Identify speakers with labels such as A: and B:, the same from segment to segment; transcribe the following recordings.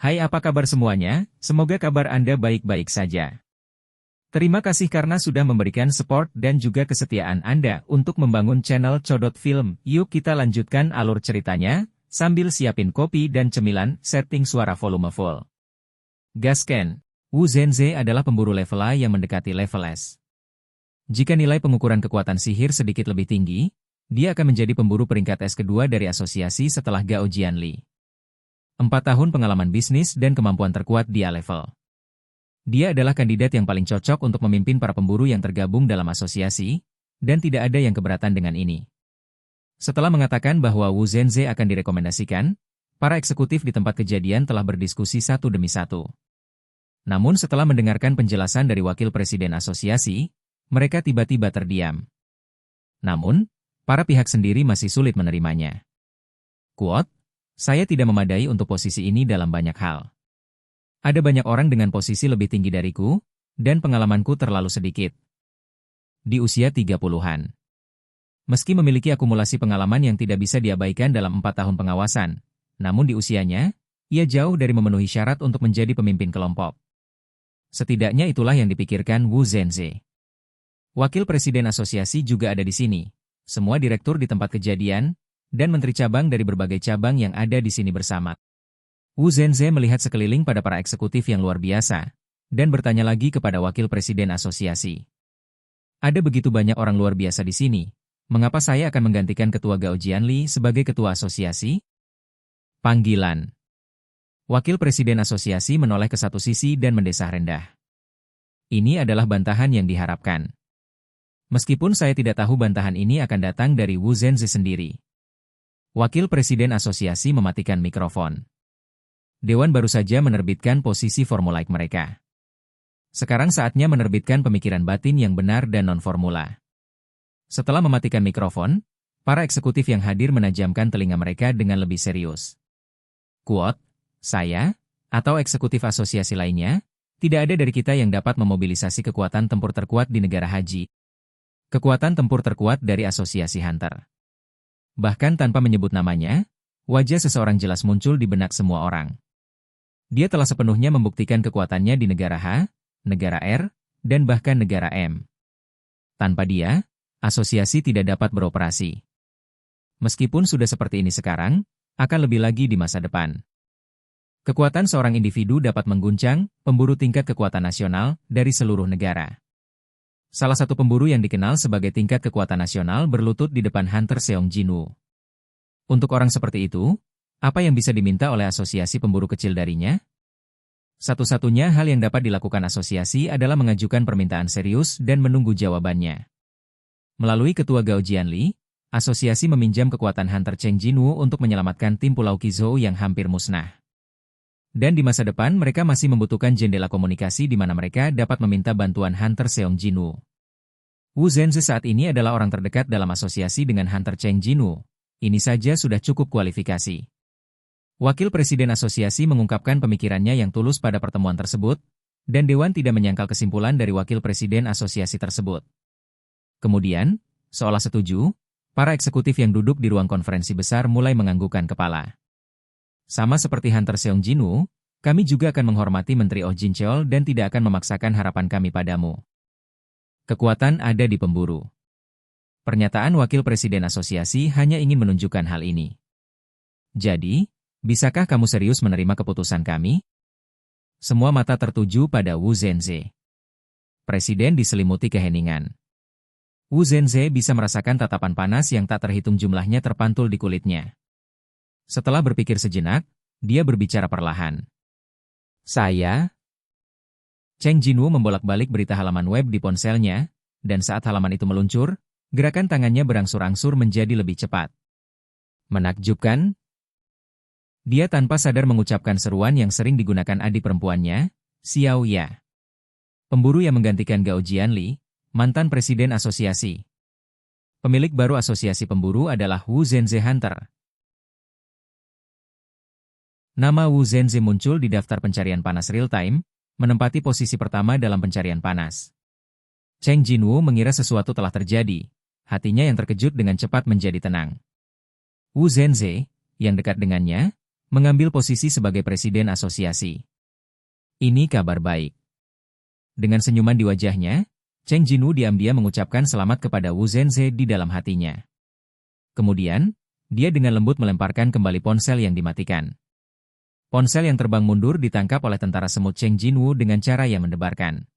A: Hai, apa kabar semuanya? Semoga kabar Anda baik-baik saja. Terima kasih karena sudah memberikan support dan juga kesetiaan Anda untuk membangun channel Codot Film. Yuk kita lanjutkan alur ceritanya, sambil siapin kopi dan cemilan, setting suara volume full. Gasken, Wu Zhenze adalah pemburu level A yang mendekati level S. Jika nilai pengukuran kekuatan sihir sedikit lebih tinggi, dia akan menjadi pemburu peringkat S kedua dari asosiasi setelah Gao Jianli. 4 tahun pengalaman bisnis dan kemampuan terkuat dia level. Dia adalah kandidat yang paling cocok untuk memimpin para pemburu yang tergabung dalam asosiasi, dan tidak ada yang keberatan dengan ini. Setelah mengatakan bahwa Wu Zhenze akan direkomendasikan, para eksekutif di tempat kejadian telah berdiskusi satu demi satu. Namun setelah mendengarkan penjelasan dari wakil presiden asosiasi, mereka tiba-tiba terdiam. Namun, para pihak sendiri masih sulit menerimanya. Quote, saya tidak memadai untuk posisi ini dalam banyak hal. Ada banyak orang dengan posisi lebih tinggi dariku, dan pengalamanku terlalu sedikit. Di usia 30-an. Meski memiliki akumulasi pengalaman yang tidak bisa diabaikan dalam 4 tahun pengawasan, namun di usianya, ia jauh dari memenuhi syarat untuk menjadi pemimpin kelompok. Setidaknya itulah yang dipikirkan Wu Zhenze. Wakil presiden asosiasi juga ada di sini, semua direktur di tempat kejadian, dan menteri cabang dari berbagai cabang yang ada di sini bersama. Wu Zhenze melihat sekeliling pada para eksekutif yang luar biasa, dan bertanya lagi kepada wakil presiden asosiasi. Ada begitu banyak orang luar biasa di sini, mengapa saya akan menggantikan ketua Gao Jianli sebagai ketua asosiasi? Panggilan. Wakil presiden asosiasi menoleh ke satu sisi dan mendesah rendah. Ini adalah bantahan yang diharapkan. Meskipun saya tidak tahu bantahan ini akan datang dari Wu Zhenze sendiri. Wakil Presiden Asosiasi mematikan mikrofon. Dewan baru saja menerbitkan posisi formulaik mereka. Sekarang saatnya menerbitkan pemikiran batin yang benar dan non-formula. Setelah mematikan mikrofon, para eksekutif yang hadir menajamkan telinga mereka dengan lebih serius. Quote, saya, atau eksekutif asosiasi lainnya, tidak ada dari kita yang dapat memobilisasi kekuatan tempur terkuat di negara haji. Kekuatan tempur terkuat dari asosiasi Hunter. Bahkan tanpa menyebut namanya, wajah seseorang jelas muncul di benak semua orang. Dia telah sepenuhnya membuktikan kekuatannya di negara H, negara R, dan bahkan negara M. Tanpa dia, asosiasi tidak dapat beroperasi. Meskipun sudah seperti ini sekarang, akan lebih lagi di masa depan. Kekuatan seorang individu dapat mengguncang pemburu tingkat kekuatan nasional dari seluruh negara. Salah satu pemburu yang dikenal sebagai tingkat kekuatan nasional berlutut di depan Hunter Seong Jinwoo. Untuk orang seperti itu, apa yang bisa diminta oleh asosiasi pemburu kecil darinya? Satu-satunya hal yang dapat dilakukan asosiasi adalah mengajukan permintaan serius dan menunggu jawabannya. Melalui ketua Gao Jianli, asosiasi meminjam kekuatan Hunter Cheng Jinwoo untuk menyelamatkan tim Pulau Qizhou yang hampir musnah. Dan di masa depan mereka masih membutuhkan jendela komunikasi di mana mereka dapat meminta bantuan Hunter Seong Jinwoo. Wu Zhenze saat ini adalah orang terdekat dalam asosiasi dengan Hunter Cheng Jinwoo. Ini saja sudah cukup kualifikasi. Wakil Presiden Asosiasi mengungkapkan pemikirannya yang tulus pada pertemuan tersebut, dan Dewan tidak menyangkal kesimpulan dari Wakil Presiden Asosiasi tersebut. Kemudian, seolah setuju, para eksekutif yang duduk di ruang konferensi besar mulai menganggukkan kepala. Sama seperti Hunter Seong Jinwoo, kami juga akan menghormati Menteri Oh Jin Cheol dan tidak akan memaksakan harapan kami padamu. Kekuatan ada di pemburu. Pernyataan Wakil Presiden Asosiasi hanya ingin menunjukkan hal ini. Jadi, bisakah kamu serius menerima keputusan kami? Semua mata tertuju pada Wu Zhenze. Presiden diselimuti keheningan. Wu Zhenze bisa merasakan tatapan panas yang tak terhitung jumlahnya terpantul di kulitnya. Setelah berpikir sejenak, dia berbicara perlahan. Saya... Cheng Jinwoo membolak-balik berita halaman web di ponselnya, dan saat halaman itu meluncur, gerakan tangannya berangsur-angsur menjadi lebih cepat. Menakjubkan? Dia tanpa sadar mengucapkan seruan yang sering digunakan adik perempuannya, Xiao Ya. Pemburu yang menggantikan Gao Jianli, mantan presiden asosiasi. Pemilik baru asosiasi pemburu adalah Wu Zhenze Hunter. Nama Wu Zhenze muncul di daftar pencarian panas real-time, menempati posisi pertama dalam pencarian panas. Cheng Jinwoo mengira sesuatu telah terjadi, hatinya yang terkejut dengan cepat menjadi tenang. Wu Zhenze, yang dekat dengannya, mengambil posisi sebagai presiden asosiasi. Ini kabar baik. Dengan senyuman di wajahnya, Cheng Jinwu diam-diam mengucapkan selamat kepada Wu Zhenze di dalam hatinya. Kemudian, dia dengan lembut melemparkan kembali ponsel yang dimatikan. Ponsel yang terbang mundur ditangkap oleh tentara semut Cheng Jinwu dengan cara yang mendebarkan.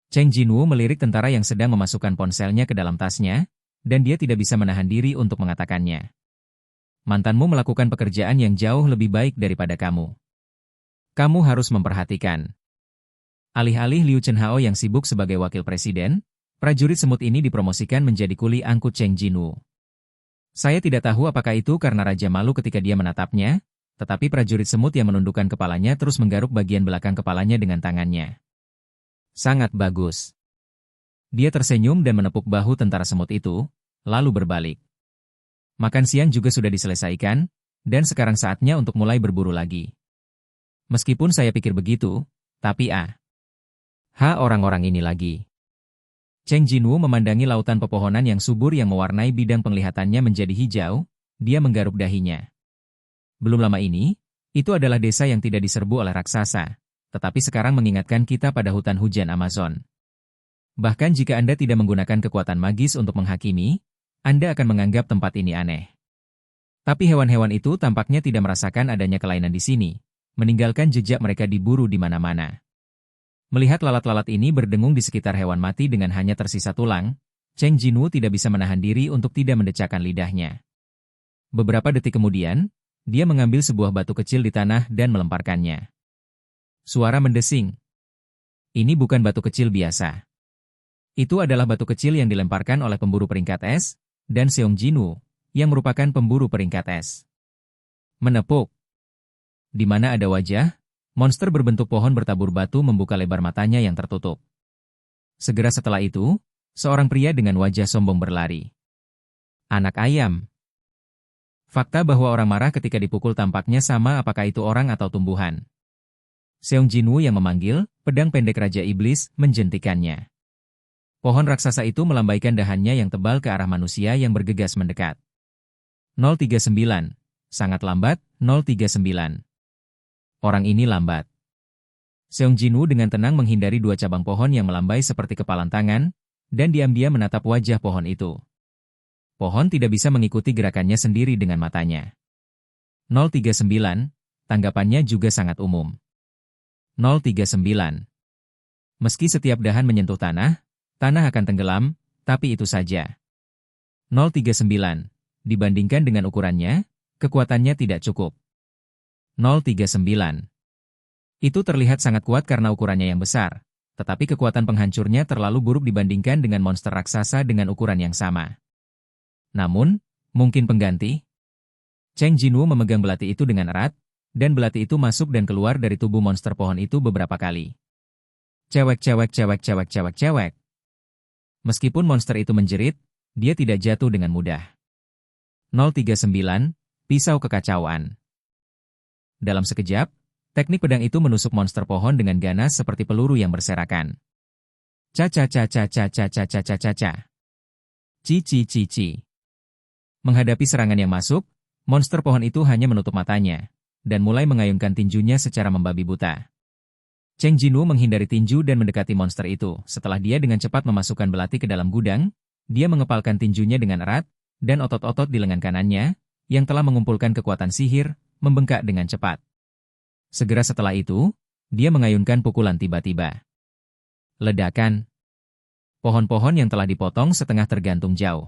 A: Cheng Jinwu melirik tentara yang sedang memasukkan ponselnya ke dalam tasnya, dan dia tidak bisa menahan diri untuk mengatakannya. Mantanmu melakukan pekerjaan yang jauh lebih baik daripada kamu. Kamu harus memperhatikan. Alih-alih Liu Chenhao yang sibuk sebagai wakil presiden, prajurit semut ini dipromosikan menjadi kuli angkut Cheng Jinwu. Saya tidak tahu apakah itu karena Raja malu ketika dia menatapnya, tetapi prajurit semut yang menundukkan kepalanya terus menggaruk bagian belakang kepalanya dengan tangannya. Sangat bagus. Dia tersenyum dan menepuk bahu tentara semut itu, lalu berbalik. Makan siang juga sudah diselesaikan, dan sekarang saatnya untuk mulai berburu lagi. Meskipun saya pikir begitu, tapi orang-orang ini lagi. Cheng Jinwu memandangi lautan pepohonan yang subur yang mewarnai bidang penglihatannya menjadi hijau, dia menggaruk dahinya. Belum lama ini, itu adalah desa yang tidak diserbu oleh raksasa, tetapi sekarang mengingatkan kita pada hutan hujan Amazon. Bahkan jika Anda tidak menggunakan kekuatan magis untuk menghakimi, Anda akan menganggap tempat ini aneh. Tapi hewan-hewan itu tampaknya tidak merasakan adanya kelainan di sini, meninggalkan jejak mereka diburu di mana-mana. Melihat lalat-lalat ini berdengung di sekitar hewan mati dengan hanya tersisa tulang, Cheng Jinwu tidak bisa menahan diri untuk tidak mendecakkan lidahnya. Beberapa detik kemudian, dia mengambil sebuah batu kecil di tanah dan melemparkannya. Suara mendesing. Ini bukan batu kecil biasa. Itu adalah batu kecil yang dilemparkan oleh pemburu peringkat es, dan Seong Jinwu, yang merupakan pemburu peringkat es. Menepuk. Di mana ada wajah, monster berbentuk pohon bertabur batu membuka lebar matanya yang tertutup. Segera setelah itu, seorang pria dengan wajah sombong berlari. Anak ayam. Fakta bahwa orang marah ketika dipukul tampaknya sama apakah itu orang atau tumbuhan. Seong Jinwu yang memanggil, pedang pendek Raja Iblis, menjentikannya. Pohon raksasa itu melambaikan dahannya yang tebal ke arah manusia yang bergegas mendekat. 039. Sangat lambat, 039. Orang ini lambat. Seong Jinwu dengan tenang menghindari dua cabang pohon yang melambai seperti kepalan tangan, dan diam-diam menatap wajah pohon itu. Pohon tidak bisa mengikuti gerakannya sendiri dengan matanya. 039, tanggapannya juga sangat umum. 039. Meski setiap dahan menyentuh tanah, tanah akan tenggelam, tapi itu saja. 039, dibandingkan dengan ukurannya, kekuatannya tidak cukup. 039. Itu terlihat sangat kuat karena ukurannya yang besar, tetapi kekuatan penghancurnya terlalu buruk dibandingkan dengan monster raksasa dengan ukuran yang sama. Namun, mungkin pengganti? Cheng Jinwu memegang belati itu dengan erat, dan belati itu masuk dan keluar dari tubuh monster pohon itu beberapa kali. Cewek. Meskipun monster itu menjerit, dia tidak jatuh dengan mudah. 039, pisau kekacauan. Dalam sekejap, teknik pedang itu menusuk monster pohon dengan ganas seperti peluru yang berserakan. Ci. Menghadapi serangan yang masuk, monster pohon itu hanya menutup matanya, dan mulai mengayunkan tinjunya secara membabi buta. Cheng Jinwu menghindari tinju dan mendekati monster itu. Setelah dia dengan cepat memasukkan belati ke dalam gudang, dia mengepalkan tinjunya dengan erat, dan otot-otot di lengan kanannya, yang telah mengumpulkan kekuatan sihir, membengkak dengan cepat. Segera setelah itu, dia mengayunkan pukulan tiba-tiba. Ledakan. Pohon-pohon yang telah dipotong setengah tergantung jauh.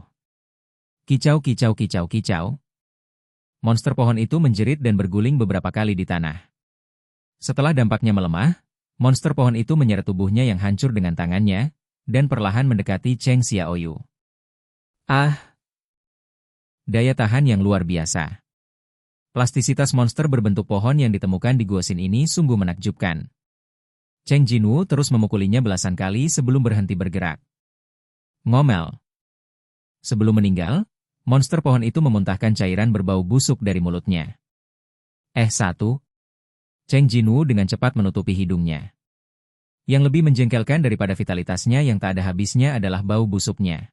A: Kicau. Monster pohon itu menjerit dan berguling beberapa kali di tanah. Setelah dampaknya melemah, monster pohon itu menyeret tubuhnya yang hancur dengan tangannya, dan perlahan mendekati Cheng Xiaoyu. Daya tahan yang luar biasa. Plastisitas monster berbentuk pohon yang ditemukan di Guosin ini sungguh menakjubkan. Cheng Jinwu terus memukulinya belasan kali sebelum berhenti bergerak. Ngomel. Sebelum meninggal, monster pohon itu memuntahkan cairan berbau busuk dari mulutnya. Cheng Jinwu dengan cepat menutupi hidungnya. Yang lebih menjengkelkan daripada vitalitasnya yang tak ada habisnya adalah bau busuknya.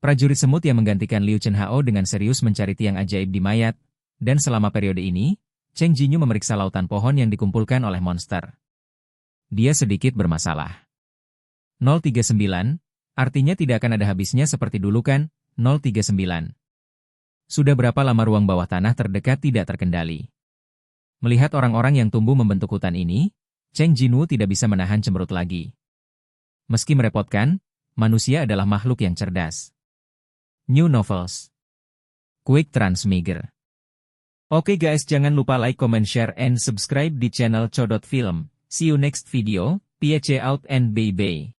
A: Prajurit semut yang menggantikan Liu Chenhao dengan serius mencari tiang ajaib di mayat, dan selama periode ini, Cheng Jinyu memeriksa lautan pohon yang dikumpulkan oleh monster. Dia sedikit bermasalah. 039, artinya tidak akan ada habisnya seperti dulu kan, 039. Sudah berapa lama ruang bawah tanah terdekat tidak terkendali. Melihat orang-orang yang tumbuh membentuk hutan ini, Cheng Jinwu tidak bisa menahan cemberut lagi. Meski merepotkan, manusia adalah makhluk yang cerdas. New Novels Quick Transmigger. Oke guys, jangan lupa like, comment, share, and subscribe di channel Codot Film. See you next video, peace out and bye-bye.